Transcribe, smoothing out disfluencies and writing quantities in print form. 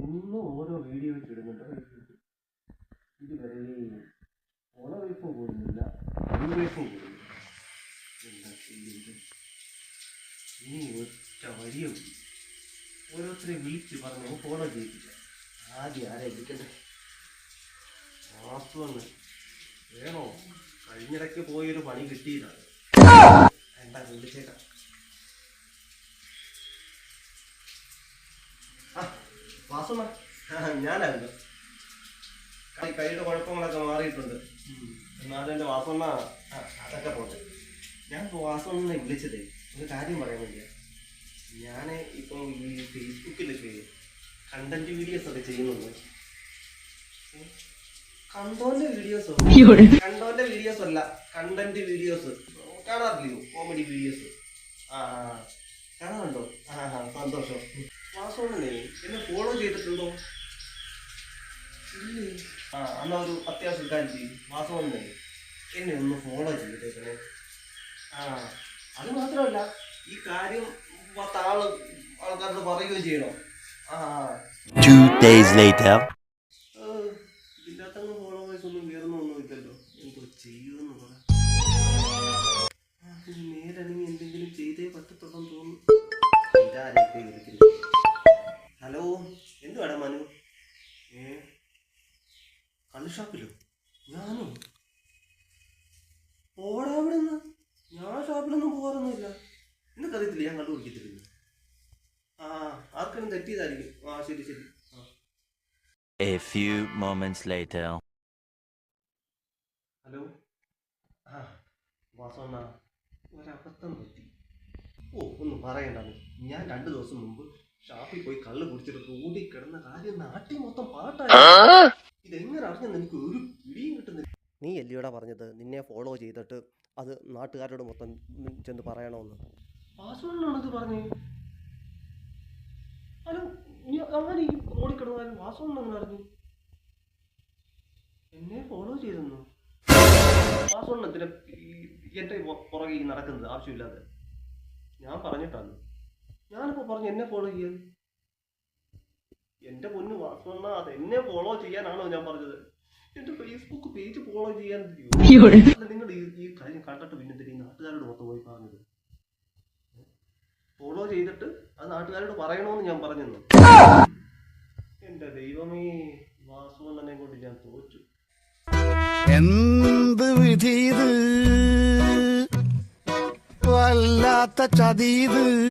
ഇന്നും ഓരോ വീഡിയോ വെച്ചിടുന്നുണ്ട്. ഇതുവരെ ഓണവയ്പും കൂടുന്നില്ല, അൺവയ്പും കൂടുന്നില്ല. എന്താ ചെയ്യുന്നത്? ഇനി ഒറ്റ വഴിയും ഓരോരുത്തരെ വിളിച്ച് പറഞ്ഞ് ഫോളോ ചെയ്യിപ്പില്ല. ആദ്യം ആരെ വിളിക്കണ്ടേ? വാസുവന്ന് വേണോ? കഴിഞ്ഞിടയ്ക്ക് പോയൊരു പണി കിട്ടിയതാണ്. എന്താ വിളിച്ചേക്കാം. വാസുണ്ണ ഞാനായിരുന്നു. കൈയുടെ കുഴപ്പങ്ങളൊക്കെ മാറിയിട്ടുണ്ട്. എന്നാലും എൻ്റെ വാസുണ്ണ അതൊക്കെ പോട്ടെ. ഞാൻ വാസുണ്ണനെ വിളിച്ചതേ ഒരു കാര്യം പറയാൻ വേണ്ടിയാ. ഞാൻ ഇപ്പം ഈ ഫേസ്ബുക്കിലൊക്കെ കണ്ടന്റ് വീഡിയോസ് ഒക്കെ ചെയ്യുന്നുണ്ട്. കണ്ടോന്റെ വീഡിയോസ് അല്ല, കണ്ടന്റ് വീഡിയോസ് കാണാറില്ലയോ? കോമഡി വീഡിയോസ് കാണാറുണ്ടോ? സന്തോഷം. വാസുണ്ണനെ എന്നെ ഫോളോ ചെയ്തിട്ടുണ്ടോ? ഇല്ലേ? എന്നാ ഒരു അത്യാവശ്യം കാര്യം ചെയ്യും. വാസുണ്ണനെ എന്നെ ഒന്ന് ഫോളോ ചെയ്തിട്ടേക്കണേ. അത് മാത്രമല്ല, ഈ കാര്യം ആൾക്കാരോട് പറയുകയും ചെയ്യണം. ഇതിനകത്തങ്ങ് ഫോളോവേഴ്സ് ഒന്നും കയറുന്നൊന്നും ഇല്ലല്ലോ. എന്തോ ചെയ്യുമെന്ന് പറ. നേരണെങ്കിൽ എന്തെങ്കിലും ചെയ്തേ പറ്റത്തുള്ളെന്ന് തോന്നുന്നു. ഇതാരൊക്കെ വിളിക്കുന്നു? ഹലോ, എന്തുവാടാ മനു? കള്ള് ഷാപ്പിലോ? ഞാനോ? ഓടാ അവിടെ നിന്ന്. ഞാൻ ഷാപ്പിലൊന്നും പോകാറൊന്നുമില്ല. നിനക്കറിയത്തില്ല ഞാൻ കണ്ടു പിടിക്കത്തില്ല. ആർക്കും തെറ്റിയതായിരിക്കും. ശരി ശരി. A few moments later. Hello, വാസവണ്ണ, ഒരബദ്ധം പറ്റി. ഒന്നും പറയണ്ടെന്ന്. ഞാൻ 2 ദിവസം മുമ്പ് ഷാപ്പിൽ പോയി കള്ള് കുടിച്ചിട്ട് റോഡിൽ കിടന്ന കാര്യം നാട്ടിൽ മൊത്തം പാട്ടായി. ഇതെങ്ങനെ അറിഞ്ഞെന്ന് എനിക്ക് ഒരു പിടിയും കിട്ടുന്നില്ല. നീ അല്ലയോടാ പറഞ്ഞത് നിന്നെ ഫോളോ ചെയ്തിട്ട് അത് നാട്ടുകാരോട് മൊത്തം ചെന്ന് പറയണമെന്ന്? വാസുവണ്ണാണത് പറഞ്ഞു. ഹലോ, അങ്ങനെ ഈ ഓടിക്കിടന്നാലും വാസുവണ്ണ അങ്ങനെ അറിഞ്ഞു? എന്നെ ഫോളോ ചെയ്തെന്നു? വാസുവണ്ണത്തിന് എൻ്റെ പുറകെ നടക്കുന്നത് ആവശ്യമില്ലാതെ ഞാൻ പറഞ്ഞിട്ടാണ്. ഞാനിപ്പോൾ പറഞ്ഞു എന്നെ ഫോളോ ചെയ്യാൻ. എൻ്റെ പൊന്ന് വാസുവണ്ണ, അത് എന്നെ ഫോളോ ചെയ്യാനാണോ ഞാൻ പറഞ്ഞത്? എൻ്റെ ഫേസ്ബുക്ക് പേജ് ഫോളോ ചെയ്യാൻ. നിങ്ങൾ ഈ കാര്യം കണ്ടിട്ട് പിന്നെ നാട്ടുകാരോട് മൊത്തം പോയി പറഞ്ഞത്? ഫോളോ ചെയ്തിട്ട് അത് നാട്ടുകാരോട് പറയണമെന്ന് ഞാൻ പറഞ്ഞെന്നു. എൻ്റെ ദൈവമേ, വാസുവണ്ണനെ കൊണ്ട് ഞാൻ തോറ്റു. എന്ത് വിധി ഇത്, വല്ലാത്ത ചതീത്.